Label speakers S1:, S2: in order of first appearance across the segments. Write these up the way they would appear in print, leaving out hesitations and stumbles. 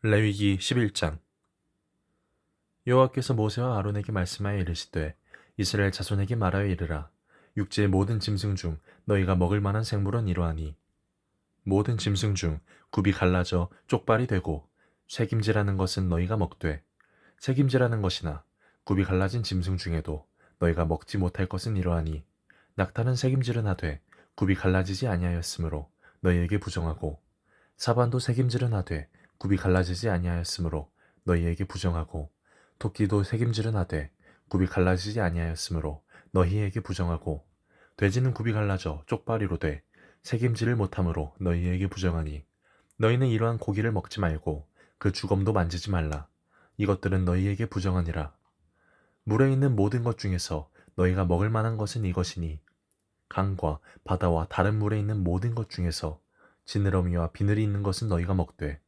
S1: 레위기 11장. 여호와께서 모세와 아론에게 말씀하여 이르시되 이스라엘 자손에게 말하여 이르라. 육지의 모든 짐승 중 너희가 먹을 만한 생물은 이러하니 모든 짐승 중 굽이 갈라져 쪽발이 되고 새김질하는 것은 너희가 먹되 새김질하는 것이나 굽이 갈라진 짐승 중에도 너희가 먹지 못할 것은 이러하니 낙타는 새김질은 하되 굽이 갈라지지 아니하였으므로 너희에게 부정하고 사반도 새김질은 하되 굽이 갈라지지 아니하였으므로 너희에게 부정하고 토끼도 새김질은 하되 굽이 갈라지지 아니하였으므로 너희에게 부정하고 돼지는 굽이 갈라져 쪽발이로 돼 새김질을 못함으로 너희에게 부정하니 너희는 이러한 고기를 먹지 말고 그 주검도 만지지 말라. 이것들은 너희에게 부정하니라. 물에 있는 모든 것 중에서 너희가 먹을 만한 것은 이것이니 강과 바다와 다른 물에 있는 모든 것 중에서 지느러미와 비늘이 있는 것은 너희가 먹되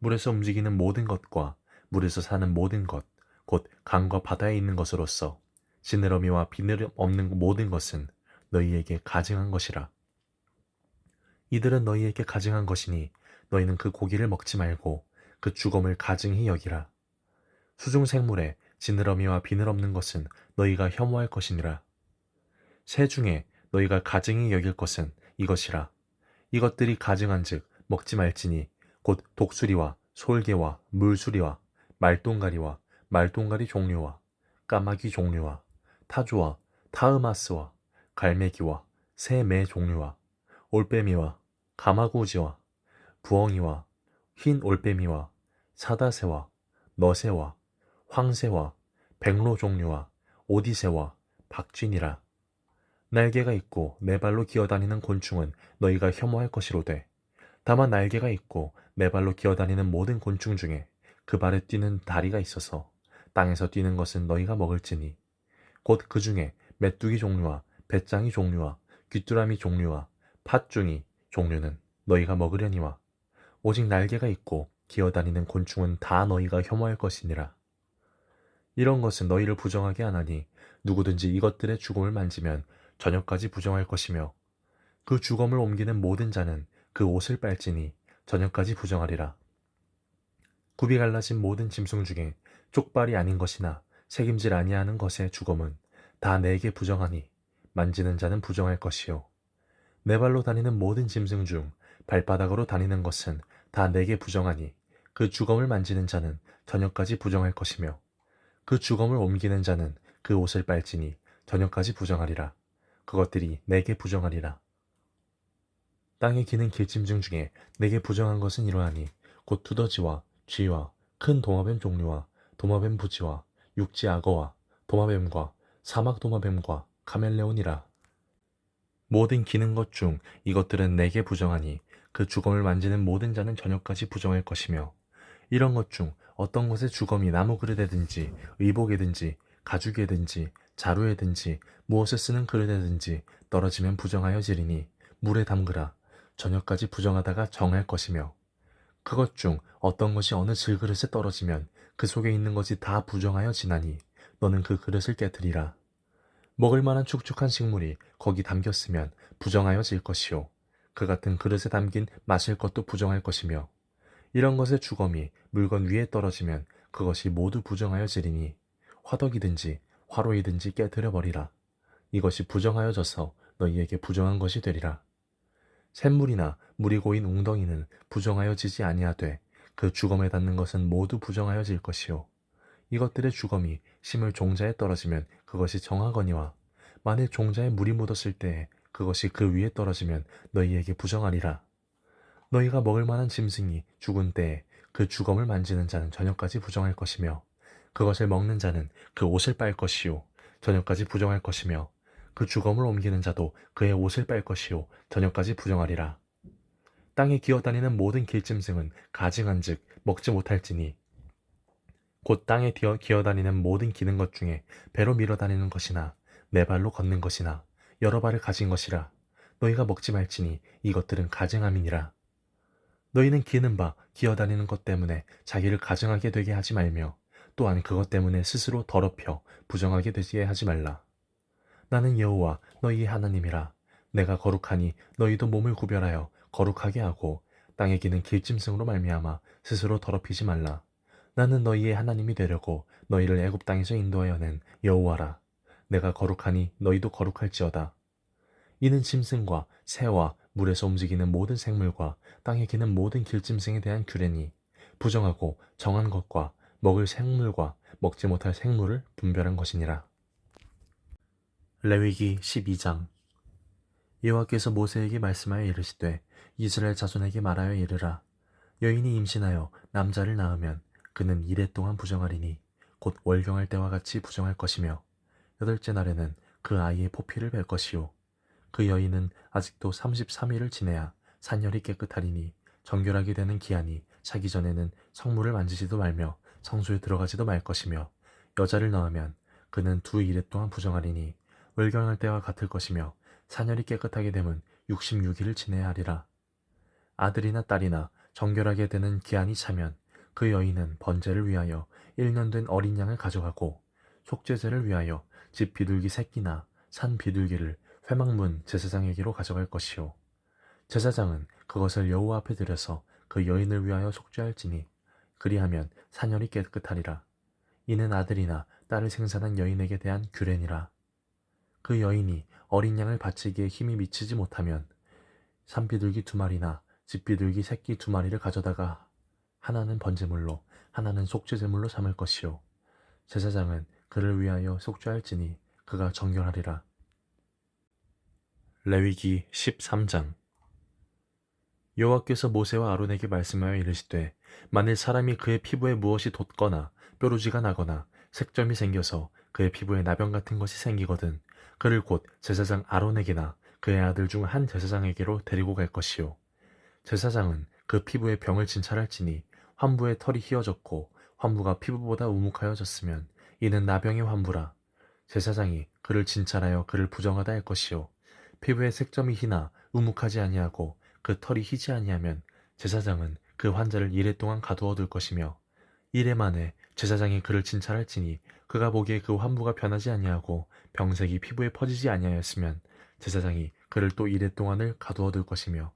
S1: 물에서 움직이는 모든 것과 물에서 사는 모든 것, 곧 강과 바다에 있는 것으로서 지느러미와 비늘 없는 모든 것은 너희에게 가증한 것이라. 이들은 너희에게 가증한 것이니 너희는 그 고기를 먹지 말고 그 주검을 가증히 여기라. 수중 생물에 지느러미와 비늘 없는 것은 너희가 혐오할 것이니라. 새 중에 너희가 가증히 여길 것은 이것이라. 이것들이 가증한즉 먹지 말지니 곧 독수리와 솔개와 물수리와 말똥가리와 말똥가리 종류와 까마귀 종류와 타조와 타으마스와 갈매기와 새매 종류와 올빼미와 가마고지와 부엉이와 흰 올빼미와 사다새와 너새와 황새와 백로 종류와 오디새와 박쥐니라. 날개가 있고 네 발로 기어다니는 곤충은 너희가 혐오할 것이로되 다만 날개가 있고 네 발로 기어다니는 모든 곤충 중에 그 발에 뛰는 다리가 있어서 땅에서 뛰는 것은 너희가 먹을지니 곧 그 중에 메뚜기 종류와 배짱이 종류와 귀뚜라미 종류와 팥중이 종류는 너희가 먹으려니와 오직 날개가 있고 기어다니는 곤충은 다 너희가 혐오할 것이니라. 이런 것은 너희를 부정하게 하나니 누구든지 이것들의 주검을 만지면 저녁까지 부정할 것이며 그 주검을 옮기는 모든 자는 그 옷을 빨지니 저녁까지 부정하리라. 굽이 갈라진 모든 짐승 중에 쪽발이 아닌 것이나 책임질 아니하는 것의 주검은 다 내게 부정하니 만지는 자는 부정할 것이요 네 발로 다니는 모든 짐승 중 발바닥으로 다니는 것은 다 내게 부정하니 그 주검을 만지는 자는 저녁까지 부정할 것이며 그 주검을 옮기는 자는 그 옷을 빨지니 저녁까지 부정하리라. 그것들이 내게 부정하리라. 땅에 기는 길짐승 중에 내게 부정한 것은 이러하니 곧 두더지와 쥐와 큰 도마뱀 종류와 도마뱀 부지와 육지 악어와 도마뱀과 사막 도마뱀과 카멜레온이라. 모든 기는 것 중 이것들은 내게 부정하니 그 주검을 만지는 모든 자는 저녁까지 부정할 것이며 이런 것 중 어떤 것의 주검이 나무 그릇에든지 의복에든지 가죽에든지 자루에든지 무엇을 쓰는 그릇에든지 떨어지면 부정하여지리니 물에 담그라. 저녁까지 부정하다가 정할 것이며 그것 중 어떤 것이 어느 질그릇에 떨어지면 그 속에 있는 것이 다 부정하여 지나니 너는 그 그릇을 깨뜨리라. 먹을 만한 축축한 식물이 거기 담겼으면 부정하여질 것이요 그 같은 그릇에 담긴 마실 것도 부정할 것이며 이런 것의 주검이 물건 위에 떨어지면 그것이 모두 부정하여지리니 화덕이든지 화로이든지 깨뜨려 버리라. 이것이 부정하여져서 너희에게 부정한 것이 되리라. 샘물이나 물이 고인 웅덩이는 부정하여지지 아니하되 그 주검에 닿는 것은 모두 부정하여질 것이요 이것들의 주검이 심을 종자에 떨어지면 그것이 정하거니와 만일 종자에 물이 묻었을 때에 그것이 그 위에 떨어지면 너희에게 부정하리라. 너희가 먹을 만한 짐승이 죽은 때에 그 주검을 만지는 자는 저녁까지 부정할 것이며 그것을 먹는 자는 그 옷을 빨 것이요 저녁까지 부정할 것이며 그 주검을 옮기는 자도 그의 옷을 빨 것이요 저녁까지 부정하리라. 땅에 기어다니는 모든 길짐승은 가증한즉 먹지 못할지니 곧 땅에 기어다니는 모든 기는 것 중에 배로 밀어다니는 것이나 네 발로 걷는 것이나 여러 발을 가진 것이라. 너희가 먹지 말지니 이것들은 가증함이니라. 너희는 기는 바 기어다니는 것 때문에 자기를 가증하게 되게 하지 말며 또한 그것 때문에 스스로 더럽혀 부정하게 되게 하지 말라. 나는 여호와 너희의 하나님이라. 내가 거룩하니 너희도 몸을 구별하여 거룩하게 하고 땅에 기는 길짐승으로 말미암아 스스로 더럽히지 말라. 나는 너희의 하나님이 되려고 너희를 애굽 땅에서 인도하여 낸 여호와라. 내가 거룩하니 너희도 거룩할지어다. 이는 짐승과 새와 물에서 움직이는 모든 생물과 땅에 기는 모든 길짐승에 대한 규례니 부정하고 정한 것과 먹을 생물과 먹지 못할 생물을 분별한 것이니라. 레위기 12장. 여호와께서 모세에게 말씀하여 이르시되 이스라엘 자손에게 말하여 이르라. 여인이 임신하여 남자를 낳으면 그는 이레 동안 부정하리니 곧 월경할 때와 같이 부정할 것이며 여덟째 날에는 그 아이의 포피를 뺄 것이요 그 여인은 아직도 33일을 지내야 산열이 깨끗하리니 정결하게 되는 기한이 차기 전에는 성물을 만지지도 말며 성소에 들어가지도 말 것이며 여자를 낳으면 그는 2일에 동안 부정하리니 월경할 때와 같을 것이며 산열이 깨끗하게 되면 66일을 지내야 하리라. 아들이나 딸이나 정결하게 되는 기한이 차면 그 여인은 번제를 위하여 1년 된 어린 양을 가져가고 속죄제를 위하여 집 비둘기 새끼나 산 비둘기를 회막문 제사장에게로 가져갈 것이요 제사장은 그것을 여호와 앞에 들여서 그 여인을 위하여 속죄할지니 그리하면 산열이 깨끗하리라. 이는 아들이나 딸을 생산한 여인에게 대한 규례니라. 그 여인이 어린 양을 바치기에 힘이 미치지 못하면 산비둘기 2마리나 집비둘기 새끼 2마리를 가져다가 하나는 번제물로 하나는 속죄제물로 삼을 것이요 제사장은 그를 위하여 속죄할지니 그가 정결하리라. 레위기 13장. 여호와께서 모세와 아론에게 말씀하여 이르시되 만일 사람이 그의 피부에 무엇이 돋거나 뾰루지가 나거나 색점이 생겨서 그의 피부에 나병 같은 것이 생기거든 그를 곧 제사장 아론에게나 그의 아들 중 한 제사장에게로 데리고 갈 것이요 제사장은 그 피부에 병을 진찰할지니 환부에 털이 휘어졌고 환부가 피부보다 우묵하여졌으면 이는 나병의 환부라. 제사장이 그를 진찰하여 그를 부정하다 할 것이요 피부에 색점이 희나 우묵하지 아니하고 그 털이 희지 아니하면 제사장은 그 환자를 이레 동안 가두어 둘 것이며 이레 만에 제사장이 그를 진찰할지니 그가 보기에 그 환부가 변하지 아니하고 병색이 피부에 퍼지지 아니하였으면 제사장이 그를 또 이레 동안을 가두어 둘 것이며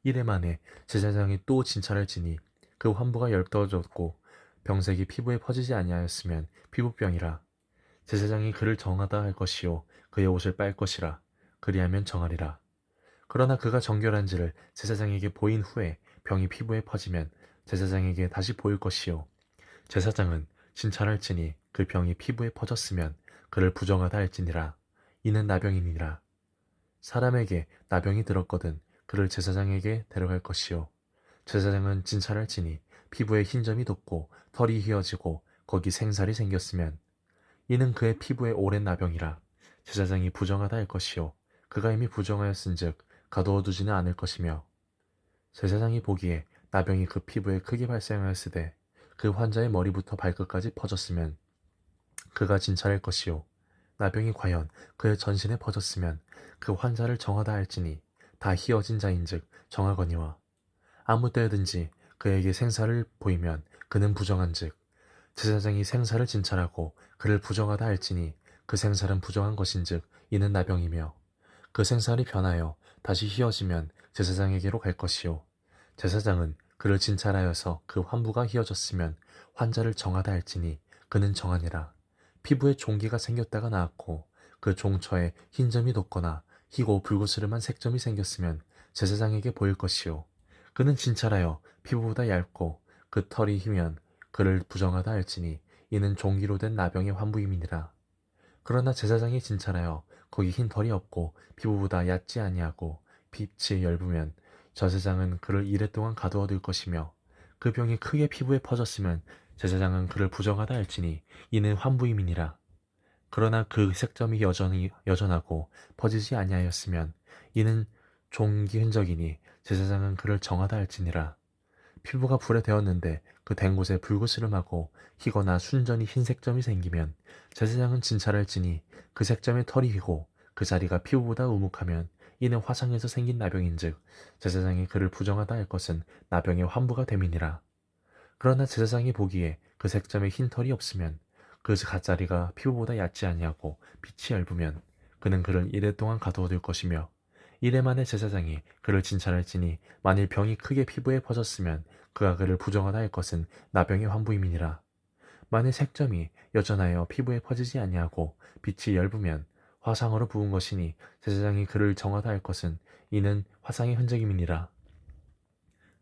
S1: 이레 만에 제사장이 또 진찰할지니 그 환부가 엷떠졌고 병색이 피부에 퍼지지 아니하였으면 피부병이라. 제사장이 그를 정하다 할 것이요 그의 옷을 빨 것이라. 그리하면 정하리라. 그러나 그가 정결한지를 제사장에게 보인 후에 병이 피부에 퍼지면 제사장에게 다시 보일 것이요 제사장은 진찰할지니 그 병이 피부에 퍼졌으면 그를 부정하다 할지니라. 이는 나병이니라. 사람에게 나병이 들었거든 그를 제사장에게 데려갈 것이요 제사장은 진찰할지니 피부에 흰점이 돋고 털이 휘어지고 거기 생살이 생겼으면 이는 그의 피부에 오랜 나병이라. 제사장이 부정하다 할 것이요 그가 이미 부정하였은즉 가두어 두지는 않을 것이며 제사장이 보기에 나병이 그 피부에 크게 발생하였으되 그 환자의 머리부터 발끝까지 퍼졌으면 그가 진찰할 것이요 나병이 과연 그의 전신에 퍼졌으면 그 환자를 정하다 할지니 다 희어진 자인즉 정하거니와 아무 때든지 그에게 생사를 보이면 그는 부정한즉 제사장이 생사를 진찰하고 그를 부정하다 할지니 그 생살은 부정한 것인즉 이는 나병이며 그 생살이 변하여 다시 휘어지면 제사장에게로 갈 것이요 제사장은 그를 진찰하여서 그 환부가 휘어졌으면 환자를 정하다 할지니 그는 정하니라. 피부에 종기가 생겼다가 나았고 그 종처에 흰점이 돋거나 희고 불그스름한 색점이 생겼으면 제사장에게 보일 것이요 그는 진찰하여 피부보다 얇고 그 털이 희면 그를 부정하다 할지니 이는 종기로 된 나병의 환부임이니라. 그러나 제사장이 진찰하여 거기 흰 털이 없고 피부보다 얕지 아니하고 빛이 엷으면 제사장은 그를 이레 동안 가두어 둘 것이며 그 병이 크게 피부에 퍼졌으면 제사장은 그를 부정하다 할지니 이는 환부임이니라. 그러나 그 색점이 여전하고 퍼지지 아니하였으면 이는 종기 흔적이니 제사장은 그를 정하다 할지니라. 피부가 불에 데었는데 그 된 곳에 불그스름하고 희거나 순전히 흰 색점이 생기면 제사장은 진찰할지니 그 색점에 털이 희고 그 자리가 피부보다 우묵하면 이는 화상에서 생긴 나병인즉 제사장이 그를 부정하다 할 것은 나병의 환부가 됨이니라. 그러나 제사장이 보기에 그 색점에 흰 털이 없으면 그 갓자리가 피부보다 얕지 아니하고 빛이 얇으면 그는 그를 이레 동안 가두어 둘 것이며 이래 만에 제사장이 그를 진찰할지니 만일 병이 크게 피부에 퍼졌으면 그가 그를 부정하다 할 것은 나병의 환부임이니라. 만일 색점이 여전하여 피부에 퍼지지 아니하고 빛이 엷으면 화상으로 부은 것이니 제사장이 그를 정하다 할 것은 이는 화상의 흔적임이니라.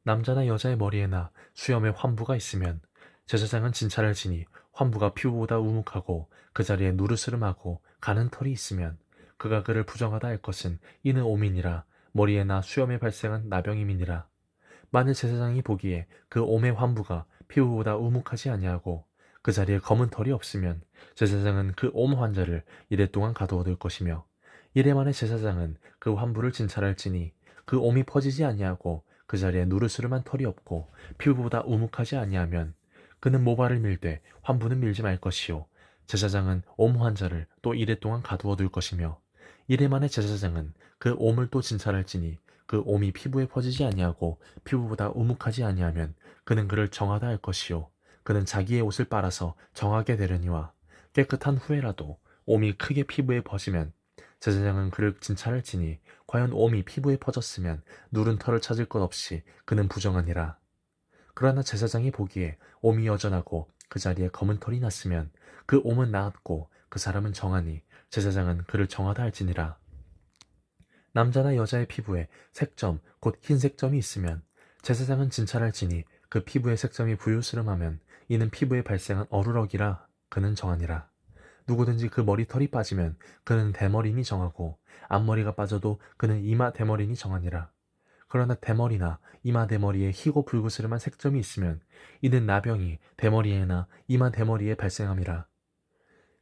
S1: 남자나 여자의 머리에나 수염에 환부가 있으면 제사장은 진찰할지니 환부가 피부보다 우묵하고 그 자리에 누르스름하고 가는 털이 있으면 그가 그를 부정하다 할 것은 이는 오민이라. 머리에나 수염에 발생한 나병임이니라. 만일 제사장이 보기에 그 옴의 환부가 피부보다 우묵하지 아니하고 그 자리에 검은 털이 없으면 제사장은 그 옴 환자를 이래 동안 가두어둘 것이며, 이래 만에 제사장은 그 환부를 진찰할지니 그 옴이 퍼지지 아니하고 그 자리에 누르스름한 털이 없고 피부보다 우묵하지 아니하면 그는 모발을 밀되 환부는 밀지 말 것이요, 제사장은 옴 환자를 또 이래 동안 가두어둘 것이며, 이래 만에 제사장은 그 옴을 또 진찰할지니 그 옴이 피부에 퍼지지 아니하고 피부보다 우묵하지 아니하면 그는 그를 정하다 할 것이요, 그는 자기의 옷을 빨아서 정하게 되려니와, 깨끗한 후에라도 옴이 크게 피부에 퍼지면 제사장은 그를 진찰할지니 과연 옴이 피부에 퍼졌으면 누른 털을 찾을 것 없이 그는 부정하니라. 그러나 제사장이 보기에 옴이 여전하고 그 자리에 검은 털이 났으면 그 옴은 나았고 그 사람은 정하니 제사장은 그를 정하다 할지니라. 남자나 여자의 피부에 색점 곧 흰색 점이 있으면 제사장은 진찰할지니 그 피부의 색점이 부유스름하면 이는 피부에 발생한 어루럭이라 그는 정하니라. 누구든지 그 머리털이 빠지면 그는 대머리니 정하고 앞머리가 빠져도 그는 이마 대머리니 정하니라. 그러나 대머리나 이마 대머리에 희고 불그스름한 색점이 있으면 이는 나병이 대머리에나 이마 대머리에 발생함이라.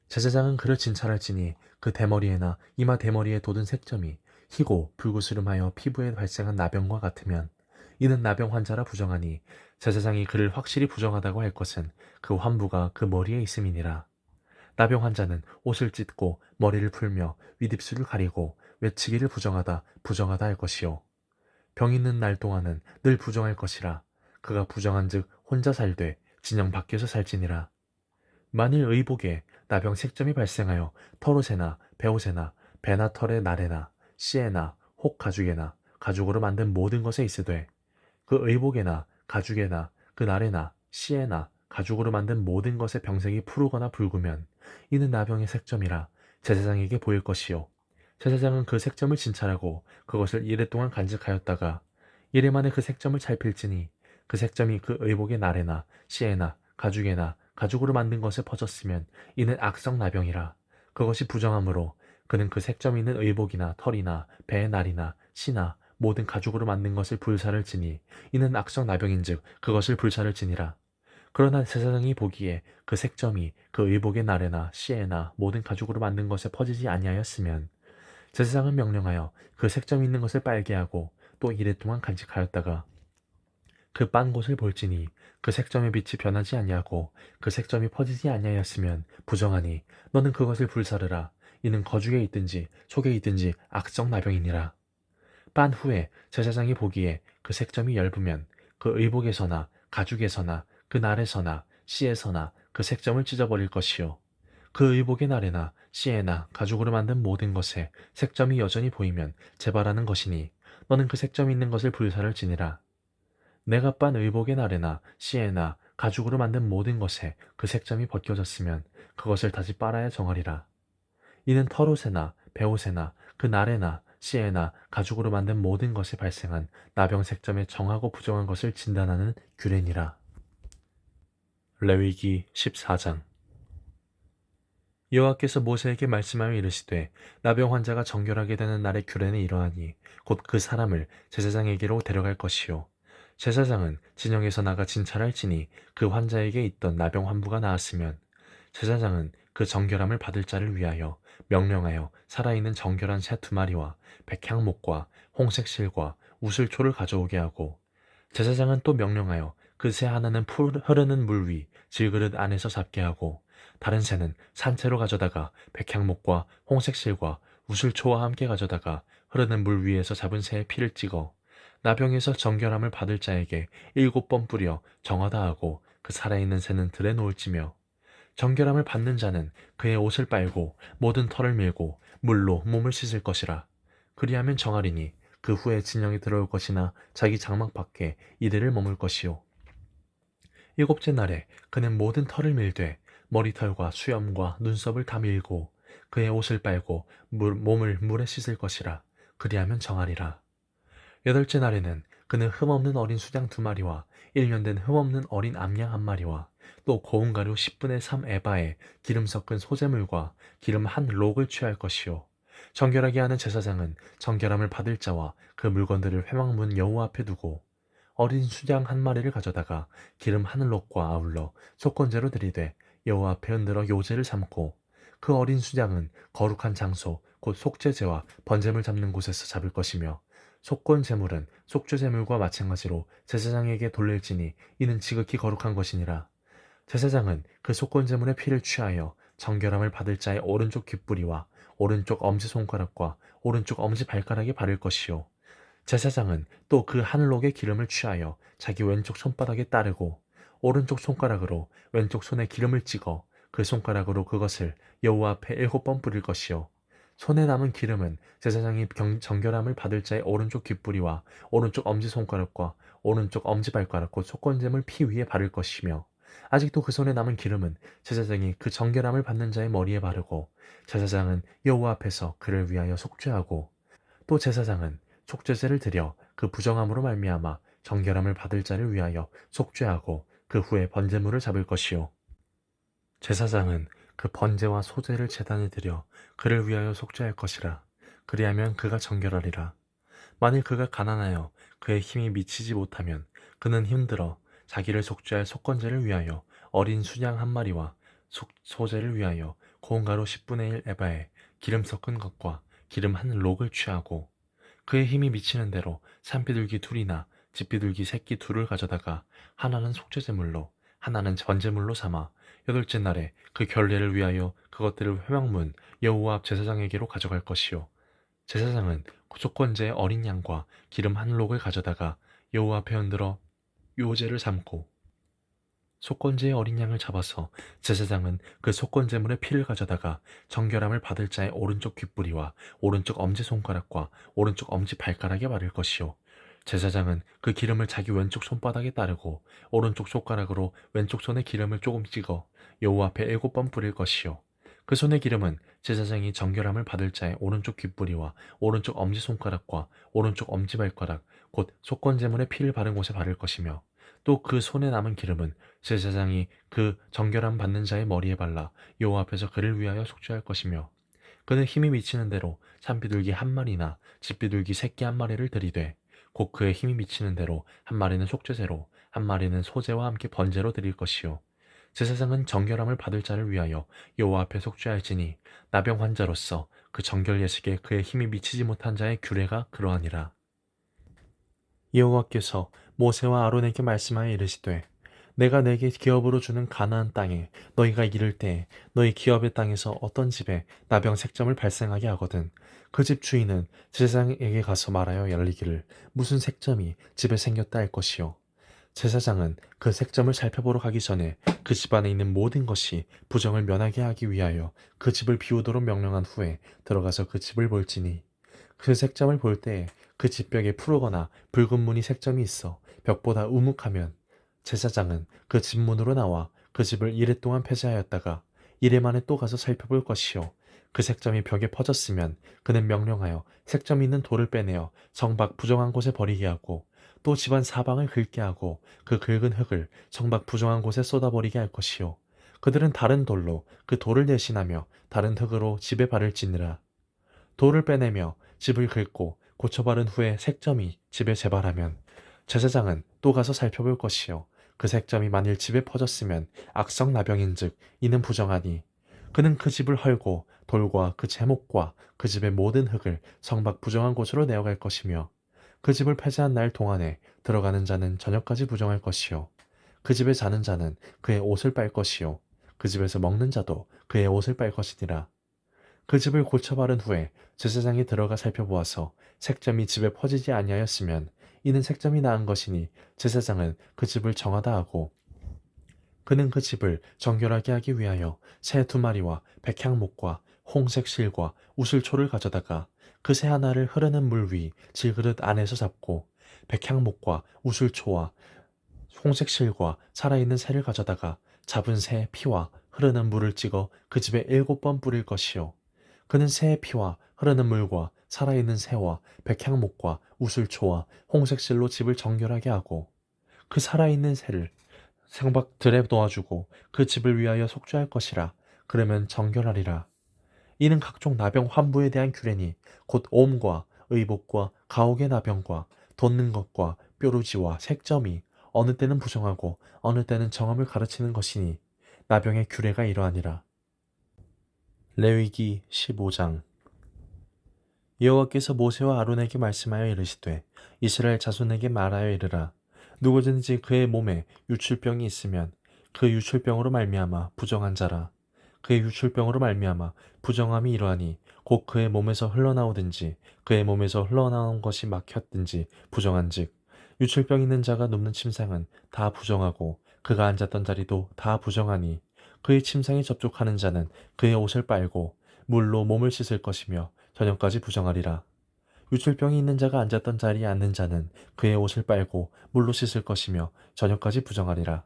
S1: 제사장은 그를 진찰할지니 그 대머리에나 이마 대머리에 돋은 색점이 희고 불구스름하여 피부에 발생한 나병과 같으면 이는 나병 환자라 부정하니, 제사장이 그를 확실히 부정하다고 할 것은 그 환부가 그 머리에 있음이니라. 나병 환자는 옷을 찢고 머리를 풀며 윗입술을 가리고 외치기를 부정하다 부정하다 할 것이요, 병 있는 날 동안은 늘 부정할 것이라. 그가 부정한즉 혼자 살되 진영 밖에서 살지니라. 만일 의복에 나병 색점이 발생하여 털옷에나 배옷에나 배나 털의 날에나 씨에나 혹 가죽에나 가죽으로 만든 모든 것에 있으되 그 의복에나 가죽에나 그 날에나 씨에나 가죽으로 만든 모든 것의 병색이 푸르거나 붉으면 이는 나병의 색점이라 제사장에게 보일 것이요, 제사장은 그 색점을 진찰하고 그것을 이래 동안 간직하였다가 이래 만에 그 색점을 살필지니 그 색점이 그 의복의 날에나 씨에나 가죽에나 가죽으로 만든 것에 퍼졌으면 이는 악성 나병이라. 그것이 부정하므로 그는 그 색점 있는 의복이나 털이나 배의 날이나 씨나 모든 가죽으로 만든 것을 불사를 지니 이는 악성 나병인즉 그것을 불사를 지니라. 그러나 제사장이 보기에 그 색점이 그 의복의 날에나 씨에나 모든 가죽으로 만든 것에 퍼지지 아니하였으면 제사장은 명령하여 그 색점 있는 것을 빨게 하고 또 이래 동안 간직하였다가 그 빤 곳을 볼지니 그 색점의 빛이 변하지 아니하고 그 색점이 퍼지지 아니하였으면 부정하니 너는 그것을 불사르라. 이는 거죽에 있든지 속에 있든지 악성 나병이니라. 빤 후에 제사장이 보기에 그 색점이 엷으면 그 의복에서나 가죽에서나 그 날에서나 씨에서나 그 색점을 찢어버릴 것이요, 그 의복의 날에나 씨에나 가죽으로 만든 모든 것에 색점이 여전히 보이면 재발하는 것이니 너는 그 색점 있는 것을 불사를 지니라. 내가 빤 의복의 날에나 씨에나 가죽으로 만든 모든 것에 그 색점이 벗겨졌으면 그것을 다시 빨아야 정하리라. 이는 털옷에나 배옷에나 그 날에나 씨에나 가죽으로 만든 모든 것에 발생한 나병 색점에 정하고 부정한 것을 진단하는 규례니라. 레위기 14장. 여호와께서 모세에게 말씀하여 이르시되 나병 환자가 정결하게 되는 날의 규례는 이러하니 곧 그 사람을 제사장에게로 데려갈 것이요, 제사장은 진영에서 나가 진찰할지니 그 환자에게 있던 나병 환부가 나았으면 제사장은 그 정결함을 받을 자를 위하여 명령하여 살아있는 정결한 새 2마리와 백향목과 홍색 실과 우슬초를 가져오게 하고, 제사장은 또 명령하여 그 새 하나는 흐르는 물 위 질그릇 안에서 잡게 하고 다른 새는 산채로 가져다가 백향목과 홍색 실과 우슬초와 함께 가져다가 흐르는 물 위에서 잡은 새의 피를 찍어 나병에서 정결함을 받을 자에게 7번 뿌려 정하다 하고 그 살아있는 새는 들에 놓을지며, 정결함을 받는 자는 그의 옷을 빨고 모든 털을 밀고 물로 몸을 씻을 것이라. 그리하면 정하리니 그 후에 진영이 들어올 것이나 자기 장막 밖에 이들을 머물 것이요. 일곱째 날에 그는 모든 털을 밀되 머리털과 수염과 눈썹을 다 밀고 그의 옷을 빨고 몸을 물에 씻을 것이라. 그리하면 정하리라. 여덟째 날에는 그는 흠없는 어린 수장 2마리와 1년 된 흠없는 어린 암양 1마리와 또 고운 가루 10분의 3 에바에 기름 섞은 소재물과 기름 한 록을 취할 것이요. 정결하게 하는 제사장은 정결함을 받을 자와 그 물건들을 회막문 여호와 앞에 두고 어린 수장 1마리를 가져다가 기름 한 록과 아울러 속건제로 드리되 여호와 앞에 흔들어 요제를 삼고 그 어린 수장은 거룩한 장소 곧 속죄제와 번제물 잡는 곳에서 잡을 것이며 속건 제물은 속죄 제물과 마찬가지로 제사장에게 돌릴지니 이는 지극히 거룩한 것이니라. 제사장은 그 속건 제물의 피를 취하여 정결함을 받을 자의 오른쪽 귓뿌리와 오른쪽 엄지손가락과 오른쪽 엄지발가락에 바를 것이요. 제사장은 또 그 하늘록의 기름을 취하여 자기 왼쪽 손바닥에 따르고 오른쪽 손가락으로 왼쪽 손에 기름을 찍어 그 손가락으로 그것을 여호와 앞에 7번 뿌릴 것이요. 손에 남은 기름은 제사장이 정결함을 받을 자의 오른쪽 귓뿌리와 오른쪽 엄지손가락과 오른쪽 엄지발가락 곧 속건제물 피 위에 바를 것이며 아직도 그 손에 남은 기름은 제사장이 그 정결함을 받는 자의 머리에 바르고 제사장은 여호와 앞에서 그를 위하여 속죄하고 또 제사장은 속죄제를 드려 그 부정함으로 말미암아 정결함을 받을 자를 위하여 속죄하고 그 후에 번제물을 잡을 것이요. 제사장은 그 번제와 소제를 제단에 드려 그를 위하여 속죄할 것이라. 그리하면 그가 정결하리라. 만일 그가 가난하여 그의 힘이 미치지 못하면 그는 힘들어 자기를 속죄할 속건제를 위하여 어린 수양 1마리와 소제를 위하여 고운 가루 10분의 1 에바에 기름 섞은 것과 기름 한 록을 취하고 그의 힘이 미치는 대로 산비둘기 2이나 집비둘기 새끼 2를 가져다가 하나는 속죄제물로 하나는 번제물로 삼아 여덟째 날에 그 결례를 위하여 그것들을 회막문 여호와 앞 제사장에게로 가져갈 것이요. 제사장은 속건제의 어린 양과 기름 한 록을 가져다가 여호와 앞에 흔들어 요제를 삼고 속건제의 어린 양을 잡아서 제사장은 그 속건제물의 피를 가져다가 정결함을 받을 자의 오른쪽 귓뿌리와 오른쪽 엄지손가락과 오른쪽 엄지발가락에 바를 것이요. 제사장은 그 기름을 자기 왼쪽 손바닥에 따르고 오른쪽 손가락으로 왼쪽 손에 기름을 조금 찍어 여호와 앞에 7번 뿌릴 것이요. 그 손의 기름은 제사장이 정결함을 받을 자의 오른쪽 귓뿌리와 오른쪽 엄지손가락과 오른쪽 엄지발가락 곧 속건제물의 피를 바른 곳에 바를 것이며 또 그 손에 남은 기름은 제사장이 그 정결함 받는 자의 머리에 발라 여호와 앞에서 그를 위하여 속죄할 것이며 그는 힘이 미치는 대로 산비둘기 1마리나 집비둘기 새끼 1마리를 들이되 곧 그의 힘이 미치는 대로 1마리는 속죄제로 1마리는 소제와 함께 번제로 드릴 것이요. 제사장은 정결함을 받을 자를 위하여 여호와 앞에 속죄할지니 나병 환자로서 그 정결 예식에 그의 힘이 미치지 못한 자의 규례가 그러하니라. 여호와께서 모세와 아론에게 말씀하여 이르시되 내가 내게 기업으로 주는 가나안 땅에 너희가 이를 때 너희 기업의 땅에서 어떤 집에 나병 색점을 발생하게 하거든 그 집 주인은 제사장에게 가서 말하여 열리기를 무슨 색점이 집에 생겼다 할 것이요. 제사장은 그 색점을 살펴보러 가기 전에 그 집 안에 있는 모든 것이 부정을 면하게 하기 위하여 그 집을 비우도록 명령한 후에 들어가서 그 집을 볼지니 그 색점을 볼 때에 그 집벽에 푸르거나 붉은 무늬 색점이 있어 벽보다 우묵하면 제사장은 그 집 문으로 나와 그 집을 이레 동안 폐쇄하였다가 이레 만에 또 가서 살펴볼 것이요. 그 색점이 벽에 퍼졌으면 그는 명령하여 색점이 있는 돌을 빼내어 성밖 부정한 곳에 버리게 하고 또 집안 사방을 긁게 하고 그 긁은 흙을 성밖 부정한 곳에 쏟아버리게 할 것이요. 그들은 다른 돌로 그 돌을 대신하며 다른 흙으로 집에 바를지니라. 돌을 빼내며 집을 긁고 고쳐바른 후에 색점이 집에 재발하면 제사장은 또 가서 살펴볼 것이요. 그 색점이 만일 집에 퍼졌으면 악성 나병인즉 이는 부정하니 그는 그 집을 헐고 돌과 그 제목과 그 집의 모든 흙을 성밖 부정한 곳으로 내어갈 것이며 그 집을 폐쇄한 날 동안에 들어가는 자는 저녁까지 부정할 것이요. 그 집에 자는 자는 그의 옷을 빨 것이요. 그 집에서 먹는 자도 그의 옷을 빨 것이니라. 그 집을 고쳐 바른 후에 제사장이 들어가 살펴보아서 색점이 집에 퍼지지 아니하였으면 이는 색점이 나은 것이니 제사장은 그 집을 정하다 하고 그는 그 집을 정결하게 하기 위하여 새 2마리와 백향목과 홍색 실과 우슬초를 가져다가 그 새 하나를 흐르는 물 위 질그릇 안에서 잡고 백향목과 우슬초와 홍색실과 살아있는 새를 가져다가 잡은 새의 피와 흐르는 물을 찍어 그 집에 7번 뿌릴 것이요. 그는 새의 피와 흐르는 물과 살아있는 새와 백향목과 우슬초와 홍색실로 집을 정결하게 하고 그 살아있는 새를 생박들에 놓아주고 그 집을 위하여 속죄할 것이라. 그러면 정결하리라. 이는 각종 나병 환부에 대한 규례니 곧 옴과 의복과 가옥의 나병과 돋는 것과 뾰루지와 색점이 어느 때는 부정하고 어느 때는 정함을 가르치는 것이니 나병의 규례가 이러하니라. 레위기 15장. 여호와께서 모세와 아론에게 말씀하여 이르시되 이스라엘 자손에게 말하여 이르라. 누구든지 그의 몸에 유출병이 있으면 그 유출병으로 말미암아 부정한 자라. 그의 유출병으로 말미암아 부정함이 이러하니 곧 그의 몸에서 흘러나오든지 그의 몸에서 흘러나온 것이 막혔든지 부정한즉 유출병 있는 자가 눕는 침상은 다 부정하고 그가 앉았던 자리도 다 부정하니 그의 침상에 접촉하는 자는 그의 옷을 빨고 물로 몸을 씻을 것이며 저녁까지 부정하리라. 유출병이 있는 자가 앉았던 자리에 앉는 자는 그의 옷을 빨고 물로 씻을 것이며 저녁까지 부정하리라.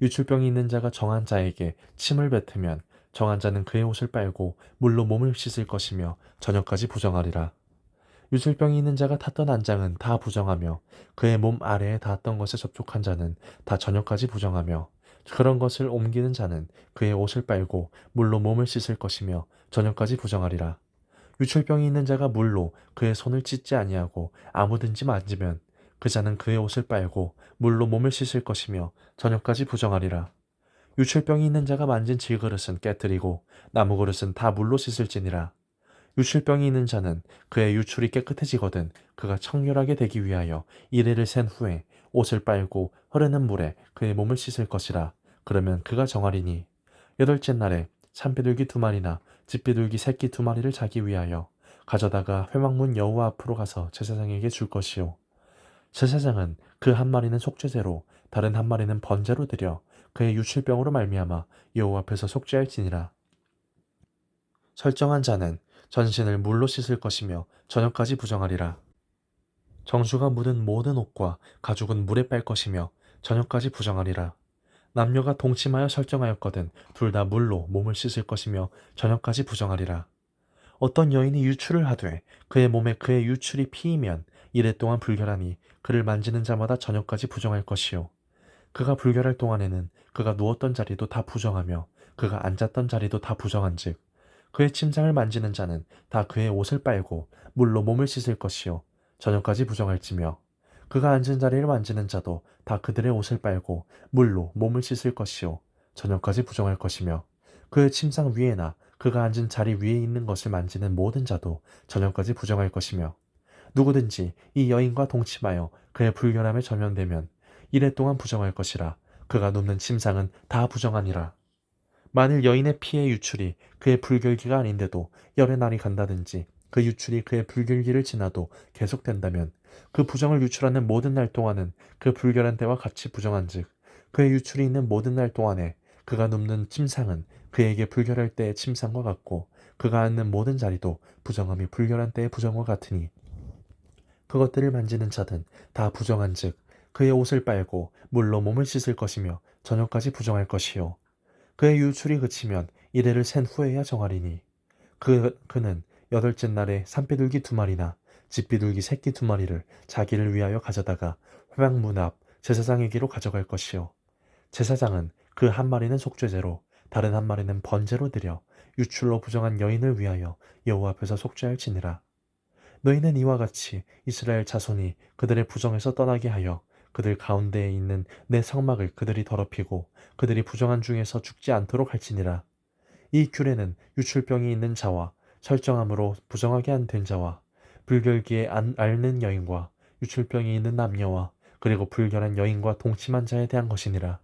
S1: 유출병이 있는 자가 정한 자에게 침을 뱉으면 정한 자는 그의 옷을 빨고 물로 몸을 씻을 것이며 저녁까지 부정하리라. 유출병이 있는 자가 탔던 안장은 다 부정하며 그의 몸 아래에 닿았던 것에 접촉한 자는 다 저녁까지 부정하며 그런 것을 옮기는 자는 그의 옷을 빨고 물로 몸을 씻을 것이며 저녁까지 부정하리라. 유출병이 있는 자가 물로 그의 손을 찢지 아니하고 아무든지 만지면 그 자는 그의 옷을 빨고 물로 몸을 씻을 것이며 저녁까지 부정하리라. 유출병이 있는 자가 만진 질그릇은 깨뜨리고 나무 그릇은 다 물로 씻을지니라. 유출병이 있는 자는 그의 유출이 깨끗해지거든 그가 청결하게 되기 위하여 이레를 센 후에 옷을 빨고 흐르는 물에 그의 몸을 씻을 것이라. 그러면 그가 정하리니 여덟째 날에 산비둘기 2마리나 집비둘기 새끼 2마리를 자기 위하여 가져다가 회막문 여호와 앞으로 가서 제사장에게 줄 것이요. 제사장은 그 1마리는 속죄제로 다른 1마리는 번제로 드려 그의 유출병으로 말미암아 여호와 앞에서 속죄할지니라. 설정한 자는 전신을 물로 씻을 것이며 저녁까지 부정하리라. 정수가 묻은 모든 옷과 가죽은 물에 빨 것이며 저녁까지 부정하리라. 남녀가 동침하여 설정하였거든 둘 다 물로 몸을 씻을 것이며 저녁까지 부정하리라. 어떤 여인이 유출을 하되 그의 몸에 그의 유출이 피이면 이래 동안 불결하니 그를 만지는 자마다 저녁까지 부정할 것이요. 그가 불결할 동안에는 그가 누웠던 자리도 다 부정하며 그가 앉았던 자리도 다 부정한즉 그의 침상을 만지는 자는 다 그의 옷을 빨고 물로 몸을 씻을 것이요 저녁까지 부정할지며 그가 앉은 자리를 만지는 자도 다 그들의 옷을 빨고 물로 몸을 씻을 것이요 저녁까지 부정할 것이며 그의 침상 위에나 그가 앉은 자리 위에 있는 것을 만지는 모든 자도 저녁까지 부정할 것이며 누구든지 이 여인과 동침하여 그의 불결함에 전염되면 이래 동안 부정할 것이라. 그가 눕는 침상은 다 부정하니라. 만일 여인의 피의 유출이 그의 불결기가 아닌데도 열의 날이 간다든지 그 유출이 그의 불결기를 지나도 계속된다면 그 부정을 유출하는 모든 날 동안은 그 불결한 때와 같이 부정한즉 그의 유출이 있는 모든 날 동안에 그가 눕는 침상은 그에게 불결할 때의 침상과 같고 그가 앉는 모든 자리도 부정함이 불결한 때의 부정과 같으니 그것들을 만지는 자든 다 부정한즉 그의 옷을 빨고 물로 몸을 씻을 것이며 저녁까지 부정할 것이요. 그의 유출이 그치면 이래를 센 후에야 정하리니 그는 여덟째 날에 산비둘기 2마리나 집비둘기 새끼 2마리를 자기를 위하여 가져다가 회막문 앞 제사장에게로 가져갈 것이요. 제사장은 그 1마리는 속죄제로 다른 1마리는 번제로 드려 유출로 부정한 여인을 위하여 여호와 앞에서 속죄할지니라. 너희는 이와 같이 이스라엘 자손이 그들의 부정에서 떠나게 하여 그들 가운데에 있는 내 성막을 그들이 더럽히고 그들이 부정한 중에서 죽지 않도록 할지니라. 이 규례는 유출병이 있는 자와 설정함으로 부정하게 안 된 자와 불결기에 앓는 여인과 유출병이 있는 남녀와 그리고 불결한 여인과 동침한 자에 대한 것이니라.